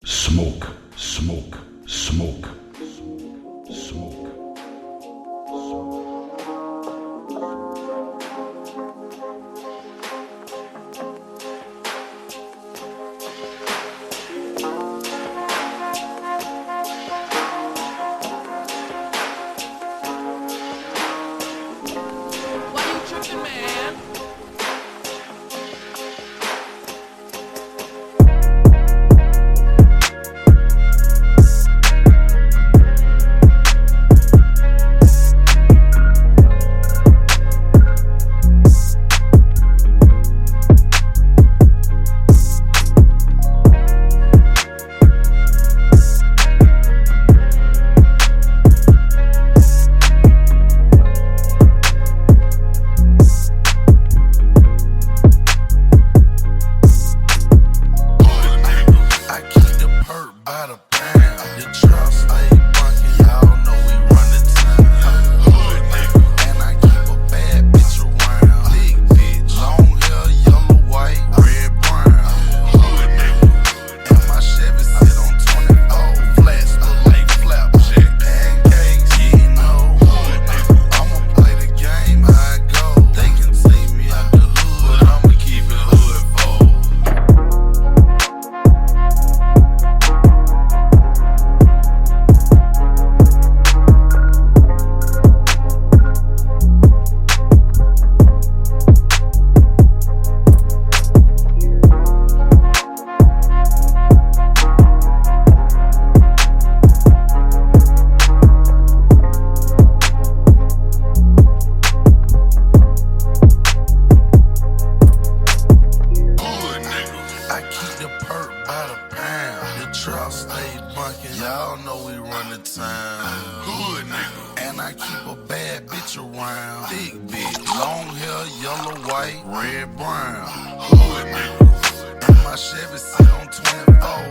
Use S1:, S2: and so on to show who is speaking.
S1: Smoke, smoke, smoke, smoke.
S2: Why you tripping, man?
S3: By the pound, your trap stay bunkin', y'all know we run the town. Hood nigga, and I keep a bad bitch around. Big bitch, long hair, yellow, white, red, brown. Hood nigga, and my Chevy sit on 24. Flats look like flapjack, pancakes, you know. Hood nigga, I'ma play the game how it go. They can see me out the hood, but I'ma keep it hood for. I keep the perk by the pound. The trap stay bunkin'. Y'all know we run the town. Hood nigga. And I keep a bad bitch around. Big bitch. Long hair, yellow, white, red, brown. Hood nigga. And my Chevy sit on 24.